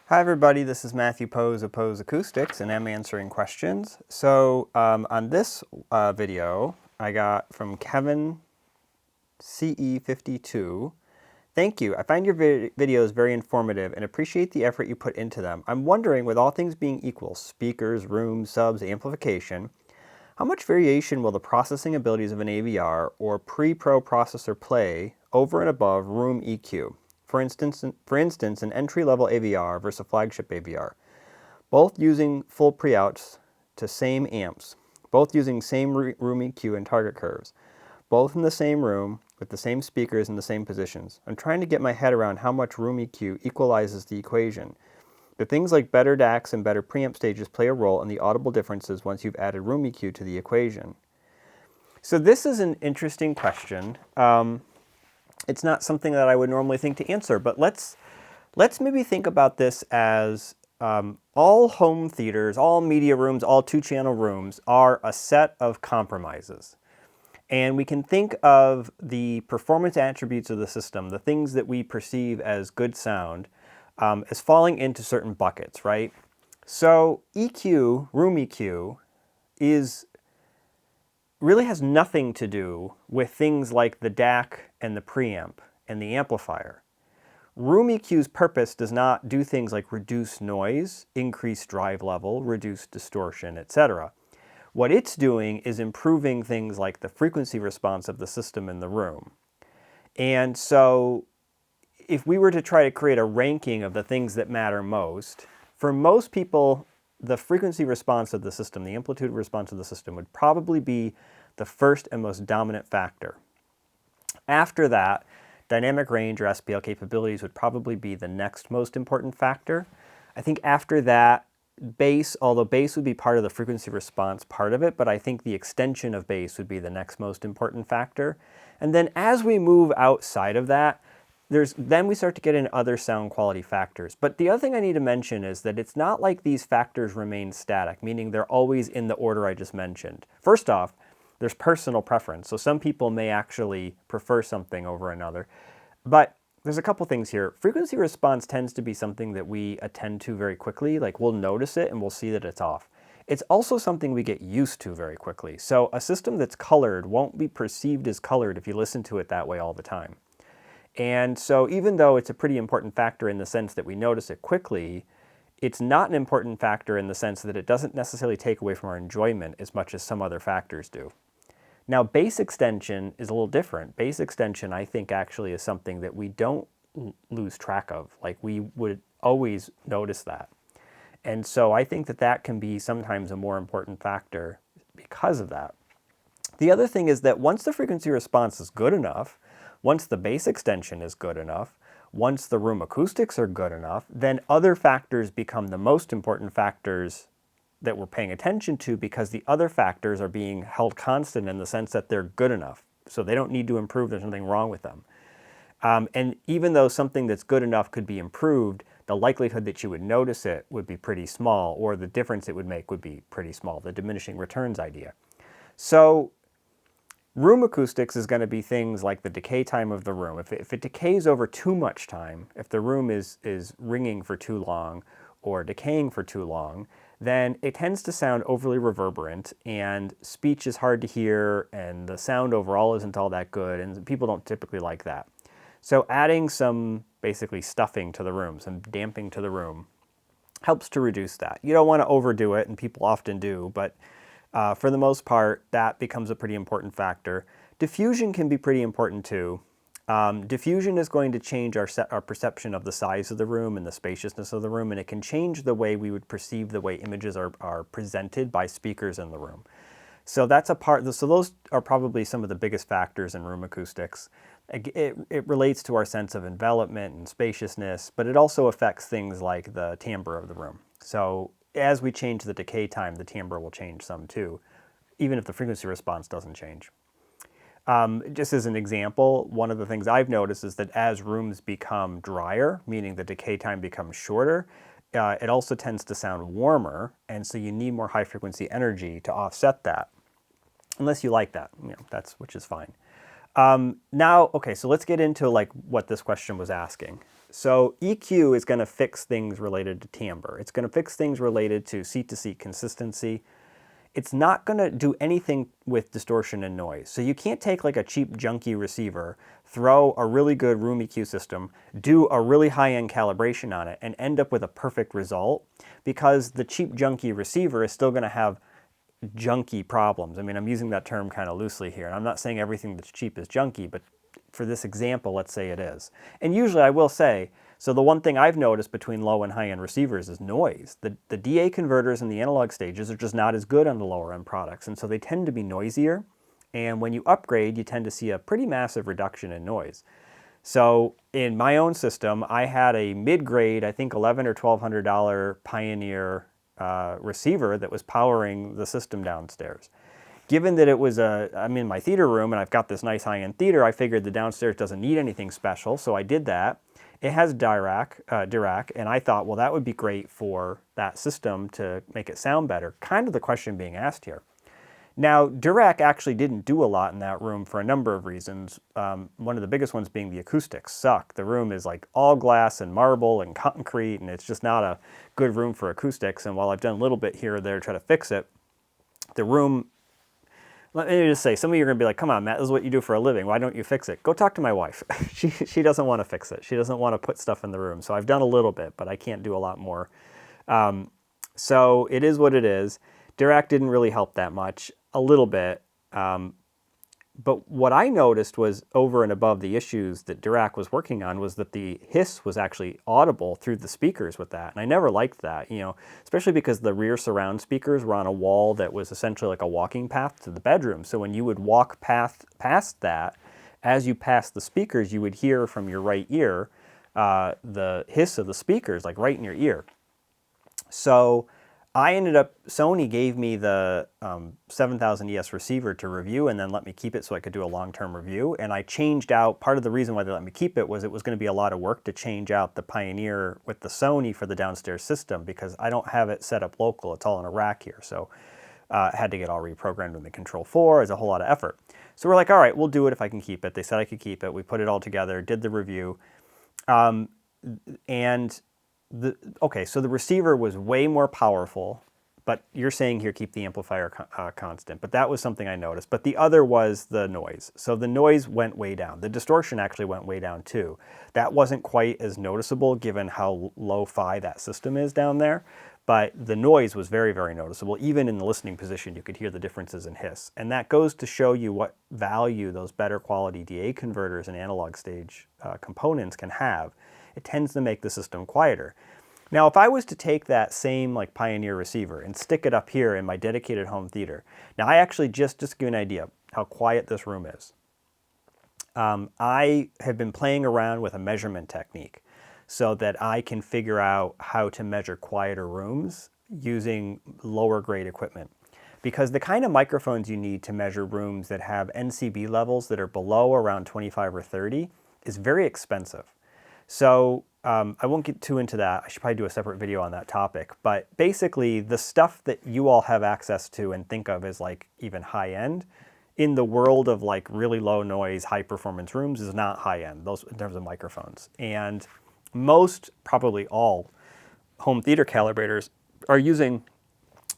Hi everybody, this is Matthew Poes of Poes Acoustics, and I'm answering questions. So on this video, I got from Kevin CE52. Thank you. I find your videos very informative and appreciate the effort you put into them. I'm wondering, with all things being equal, speakers, rooms, subs, amplification, how much variation will the processing abilities of an AVR or pre-pro processor play over and above room EQ? For instance, an entry-level AVR versus a flagship AVR, both using full pre-outs to same amps, both using same room EQ and target curves, both in the same room with the same speakers in the same positions. I'm trying to get my head around how much room EQ equalizes the equation. Do things like better DACs and better preamp stages play a role in the audible differences once you've added room EQ to the equation? So this is an interesting question. It's not something that I would normally think to answer, but let's maybe think about this as all home theaters, all media rooms, all two-channel rooms are a set of compromises. And we can think of the performance attributes of the system, the things that we perceive as good sound, as falling into certain buckets, right? So EQ, room EQ, really has nothing to do with things like the DAC and the preamp and the amplifier. Room EQ's purpose does not do things like reduce noise, increase drive level, reduce distortion, etc. What it's doing is improving things like the frequency response of the system in the room. And so if we were to try to create a ranking of the things that matter most, for most people, the frequency response of the system, the amplitude response of the system would probably be the first and most dominant factor. After that, dynamic range or SPL capabilities would probably be the next most important factor. I think after that, bass, although bass would be part of the frequency response part of it, but I think the extension of bass would be the next most important factor. And then as we move outside of that, then we start to get into other sound quality factors. But the other thing I need to mention is that it's not like these factors remain static, meaning they're always in the order I just mentioned. First off, there's personal preference. So some people may actually prefer something over another. But there's a couple things here. Frequency response tends to be something that we attend to very quickly. Like we'll notice it and we'll see that it's off. It's also something we get used to very quickly. So a system that's colored won't be perceived as colored if you listen to it that way all the time. And so even though it's a pretty important factor in the sense that we notice it quickly, it's not an important factor in the sense that it doesn't necessarily take away from our enjoyment as much as some other factors do. Now, bass extension is a little different. Bass extension, I think, actually is something that we don't lose track of. Like, we would always notice that. And so I think that that can be sometimes a more important factor because of that. The other thing is that once the frequency response is good enough, once the bass extension is good enough, once the room acoustics are good enough, then other factors become the most important factors that we're paying attention to because the other factors are being held constant in the sense that they're good enough. So they don't need to improve, there's nothing wrong with them. And even though something that's good enough could be improved, the likelihood that you would notice it would be pretty small, or the difference it would make would be pretty small, the diminishing returns idea. So room acoustics is going to be things like the decay time of the room. If it decays over too much time, if the room is ringing for too long or decaying for too long, then it tends to sound overly reverberant and speech is hard to hear and the sound overall isn't all that good and people don't typically like that. So adding some basically stuffing to the room, some damping to the room, helps to reduce that. You don't want to overdo it, and people often do, but for the most part, that becomes a pretty important factor. Diffusion can be pretty important too. Diffusion is going to change our perception of the size of the room and the spaciousness of the room, and it can change the way we would perceive the way images are presented by speakers in the room. So that's a part. So those are probably some of the biggest factors in room acoustics. It relates to our sense of envelopment and spaciousness, but it also affects things like the timbre of the room. So as we change the decay time, the timbre will change some too, even if the frequency response doesn't change. Just as an example, one of the things I've noticed is that as rooms become drier, meaning the decay time becomes shorter, it also tends to sound warmer, and so you need more high frequency energy to offset that, unless you like that, which is fine. Now, okay, so let's get into like what this question was asking. So EQ is going to fix things related to timbre. It's going to fix things related to seat-to-seat consistency. It's not going to do anything with distortion and noise. So you can't take like a cheap junky receiver, throw a really good room EQ system, do a really high-end calibration on it, and end up with a perfect result, because the cheap junky receiver is still going to have junky problems. I mean, I'm using that term kind of loosely here, and I'm not saying everything that's cheap is junky, but for this example, let's say it is. And usually I will say, so the one thing I've noticed between low and high-end receivers is noise. The DA converters in the analog stages are just not as good on the lower-end products, and so they tend to be noisier. And when you upgrade, you tend to see a pretty massive reduction in noise. So in my own system, I had a mid-grade, I think $1,100 or $1,200 Pioneer receiver that was powering the system downstairs. Given that it was I'm in my theater room and I've got this nice high-end theater, I figured the downstairs doesn't need anything special, so I did that. It has Dirac, and I thought, well, that would be great for that system to make it sound better. Kind of the question being asked here. Now, Dirac actually didn't do a lot in that room for a number of reasons. One of the biggest ones being the acoustics suck. The room is like all glass and marble and concrete, and it's just not a good room for acoustics. And while I've done a little bit here or there to try to fix it, the room, let me just say, some of you are going to be like, come on, Matt, this is what you do for a living. Why don't you fix it? Go talk to my wife. She doesn't want to fix it. She doesn't want to put stuff in the room. So I've done a little bit, but I can't do a lot more. So it is what it is. Dirac didn't really help that much, a little bit. But what I noticed was, over and above the issues that Dirac was working on, was that the hiss was actually audible through the speakers with that. And I never liked that, especially because the rear surround speakers were on a wall that was essentially like a walking path to the bedroom. So when you would walk past that, as you passed the speakers, you would hear from your right ear the hiss of the speakers, like right in your ear. So Sony gave me the 7000 ES receiver to review and then let me keep it so I could do a long-term review. And I changed out, part of the reason why they let me keep it was going to be a lot of work to change out the Pioneer with the Sony for the downstairs system, because I don't have it set up local. It's all in a rack here. So I had to get all reprogrammed in the Control 4. It's a whole lot of effort. So we're like, all right, we'll do it if I can keep it. They said I could keep it. We put it all together, did the review. Okay, so the receiver was way more powerful, but you're saying here keep the amplifier constant, but that was something I noticed. But the other was the noise. So the noise went way down. The distortion actually went way down too. That wasn't quite as noticeable given how lo-fi that system is down there, but the noise was very, very noticeable. Even in the listening position, you could hear the differences in hiss. And that goes to show you what value those better quality DA converters and analog stage components can have. It tends to make the system quieter. Now, if I was to take that same like Pioneer receiver and stick it up here in my dedicated home theater, now I actually just to give you an idea how quiet this room is. I have been playing around with a measurement technique so that I can figure out how to measure quieter rooms using lower grade equipment. Because the kind of microphones you need to measure rooms that have NCB levels that are below around 25 or 30 is very expensive. So I won't get too into that. I should probably do a separate video on that topic. But basically, the stuff that you all have access to and think of as like even high end, in the world of like really low noise, high performance rooms is not high end, those in terms of microphones. And most, probably all, home theater calibrators are using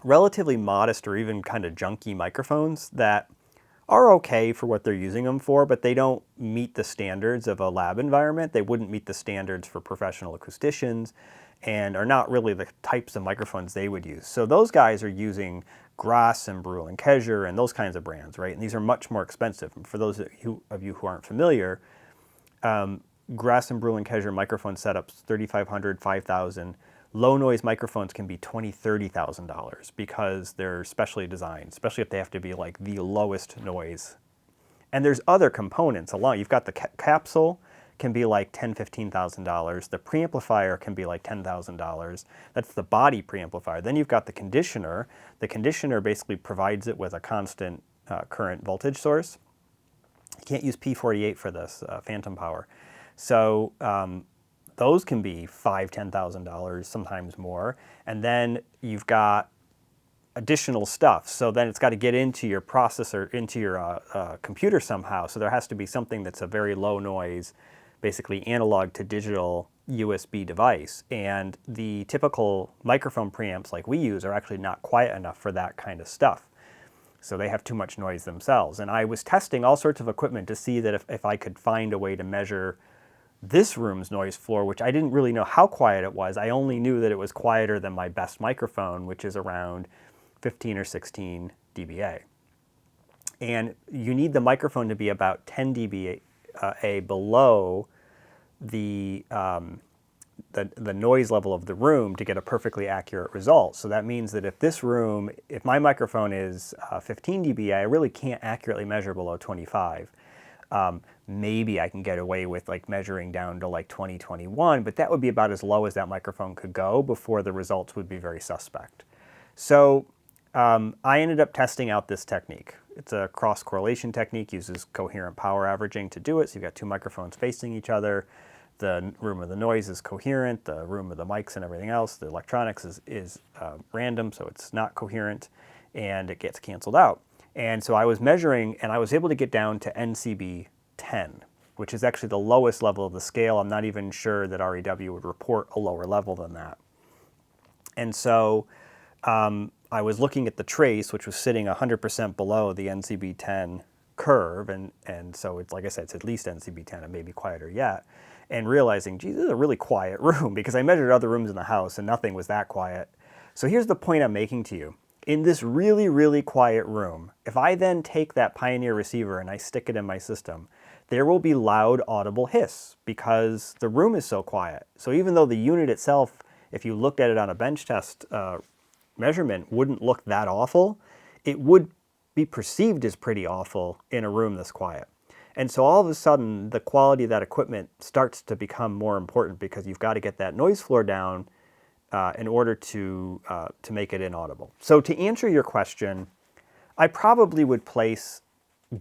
relatively modest or even kind of junky microphones that are okay for what they're using them for, but they don't meet the standards of a lab environment. They wouldn't meet the standards for professional acousticians and are not really the types of microphones they would use. So those guys are using Grass and Brule and Kesher and those kinds of brands, right? And these are much more expensive. And for those of you who aren't familiar, Grass and Brule and Kesher microphone setups, $3,500, $5,000. Low noise microphones can be $20,000, $30,000 because they're specially designed, especially if they have to be like the lowest noise. And there's other components along. You've got the capsule can be like $10,000, $15,000. The preamplifier can be like $10,000. That's the body preamplifier. Then you've got the conditioner. The conditioner basically provides it with a constant current voltage source. You can't use P48 for this, phantom power. So those can be $5,000, $10,000, sometimes more. And then you've got additional stuff. So then it's got to get into your processor, into your computer somehow. So there has to be something that's a very low noise, basically analog to digital USB device, and the typical microphone preamps like we use are actually not quiet enough for that kind of stuff. So they have too much noise themselves. And I was testing all sorts of equipment to see that if I could find a way to measure this room's noise floor, which I didn't really know how quiet it was. I only knew that it was quieter than my best microphone, which is around 15 or 16 dBA. And you need the microphone to be about 10 dBA below the noise level of the room to get a perfectly accurate result. So that means that if my microphone is 15 dBA, I really can't accurately measure below 25. Maybe I can get away with like measuring down to like 20, 21, but that would be about as low as that microphone could go before the results would be very suspect. So I ended up testing out this technique. It's a cross-correlation technique, uses coherent power averaging to do it. So you've got two microphones facing each other. The room of the noise is coherent. The room of the mics and everything else, the electronics is random, so it's not coherent, and it gets canceled out. And so I was measuring, and I was able to get down to NCB 10, which is actually the lowest level of the scale. I'm not even sure that REW would report a lower level than that. And so I was looking at the trace, which was sitting 100% below the NCB 10 curve, and so it's, like I said, it's at least NCB 10, and maybe quieter yet, and realizing, geez, this is a really quiet room, because I measured other rooms in the house and nothing was that quiet. So here's the point I'm making to you. In this really, really quiet room, if I then take that Pioneer receiver and I stick it in my system, there will be loud audible hiss because the room is so quiet. So even though the unit itself, if you looked at it on a bench test measurement, wouldn't look that awful, it would be perceived as pretty awful in a room this quiet. And so all of a sudden, the quality of that equipment starts to become more important because you've got to get that noise floor down in order to make it inaudible. So to answer your question, I probably would place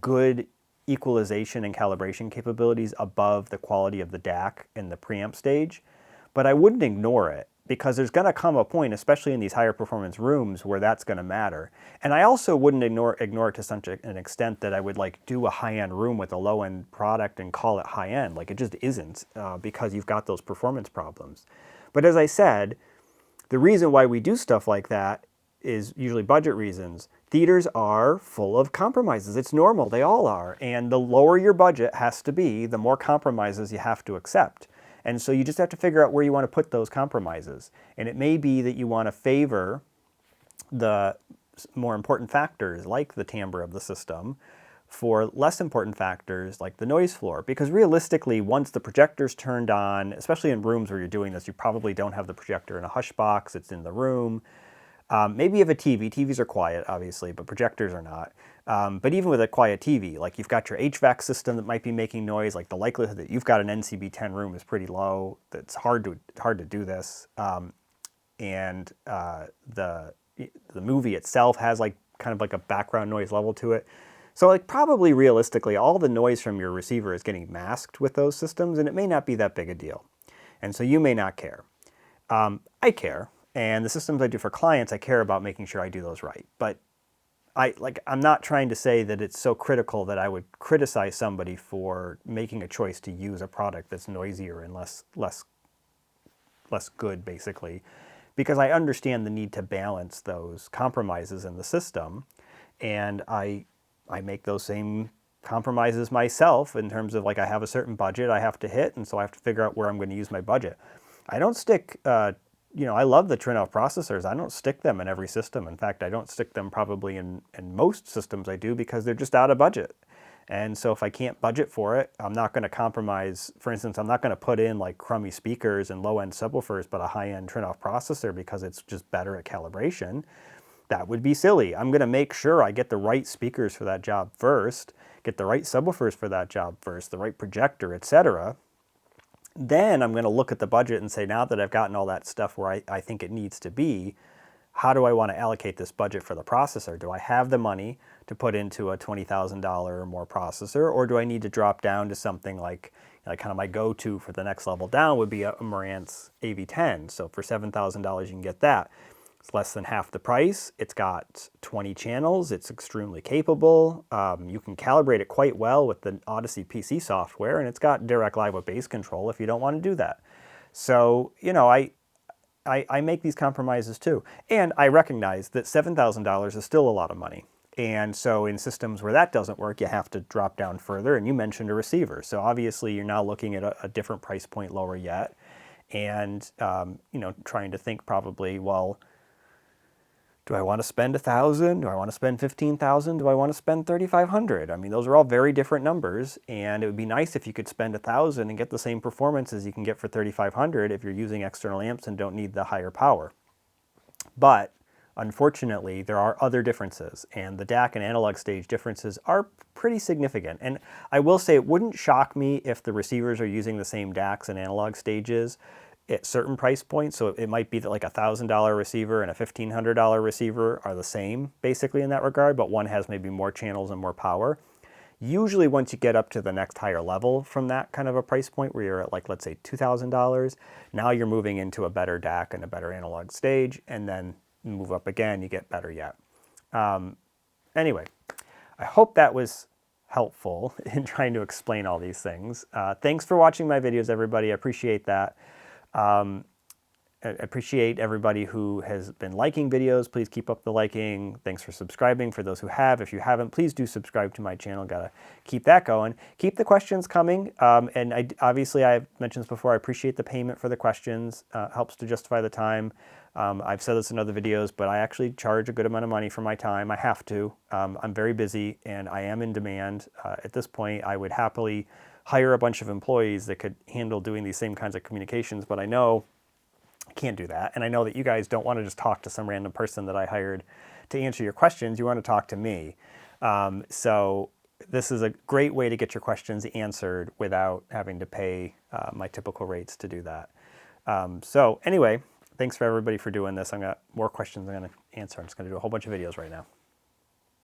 good equalization and calibration capabilities above the quality of the DAC in the preamp stage, but I wouldn't ignore it because there's going to come a point, especially in these higher performance rooms, where that's going to matter. And I also wouldn't ignore it to such an extent that I would like do a high-end room with a low-end product and call it high-end. Like, it just isn't because you've got those performance problems. But as I said, the reason why we do stuff like that is usually budget reasons. Theaters are full of compromises. It's normal. They all are. And the lower your budget has to be, the more compromises you have to accept. And so you just have to figure out where you want to put those compromises. And it may be that you want to favor the more important factors like the timbre of the system for less important factors like the noise floor. Because realistically, once the projector's turned on, especially in rooms where you're doing this, you probably don't have the projector in a hush box, it's in the room. Maybe you have a TV. TVs are quiet, obviously, but projectors are not. But even with a quiet TV, like you've got your HVAC system that might be making noise, like the likelihood that you've got an NCB 10 room is pretty low. It's hard to do this. And the movie itself has like kind of like a background noise level to it. So like probably realistically, all the noise from your receiver is getting masked with those systems, and it may not be that big a deal. And so you may not care. I care. And the systems I do for clients, I care about making sure I do those right. But I'm not trying to say that it's so critical that I would criticize somebody for making a choice to use a product that's noisier and less good, basically, because I understand the need to balance those compromises in the system, and I make those same compromises myself in terms of like I have a certain budget I have to hit, and so I have to figure out where I'm going to use my budget. I don't stick. I love the Trinnov processors. I don't stick them in every system. In fact, I don't stick them probably in most systems I do because they're just out of budget. And so if I can't budget for it, I'm not going to compromise. For instance, I'm not going to put in like crummy speakers and low-end subwoofers, but a high-end Trinnov processor because it's just better at calibration. That would be silly. I'm going to make sure I get the right speakers for that job first, get the right subwoofers for that job first, the right projector, etc. Then I'm going to look at the budget and say, now that I've gotten all that stuff where I think it needs to be, how do I want to allocate this budget for the processor? Do I have the money to put into a $20,000 or more processor, or do I need to drop down to something like kind of my go-to for the next level down would be a Marantz AV10. So for $7,000 you can get that. It's less than half the price. It's got 20 channels. It's extremely capable. You can calibrate it quite well with the Odyssey PC software, and it's got direct live with bass control if you don't want to do that. So, you know, I make these compromises too. And I recognize that $7,000 is still a lot of money. And so in systems where that doesn't work, you have to drop down further. And you mentioned a receiver. So obviously you're now looking at a different price point lower yet. And, you know, trying to think probably, well, do I want to spend $1,000? Do I want to spend $15,000? Do I want to spend $3,500? I mean, those are all very different numbers, and it would be nice if you could spend $1,000 and get the same performance as you can get for $3,500 if you're using external amps and don't need the higher power. But unfortunately, there are other differences, and the DAC and analog stage differences are pretty significant. And I will say it wouldn't shock me if the receivers are using the same DACs and analog stages at certain price points. So it might be that like a $1,000 receiver and a $1,500 receiver are the same basically in that regard, but one has maybe more channels and more power. Usually once you get up to the next higher level from that kind of a price point where you're at like, let's say $2,000, now you're moving into a better DAC and a better analog stage, and then move up again, you get better yet. Anyway, I hope that was helpful in trying to explain all these things. Thanks for watching my videos, everybody. I appreciate that. I appreciate everybody who has been liking videos. Please keep up the liking. Thanks for subscribing for those who have. If you haven't, please do subscribe to my channel. Gotta keep that going. Keep the questions coming. And obviously, I've mentioned this before, I appreciate the payment for the questions. Helps to justify the time. I've said this in other videos, but I actually charge a good amount of money for my time. I have to. I'm very busy and I am in demand. At this point, I would happily hire a bunch of employees that could handle doing these same kinds of communications, but I know I can't do that. And I know that you guys don't want to just talk to some random person that I hired to answer your questions. You want to talk to me. So this is a great way to get your questions answered without having to pay my typical rates to do that. So anyway, thanks for everybody for doing this. I've got more questions I'm going to answer. I'm just going to do a whole bunch of videos right now.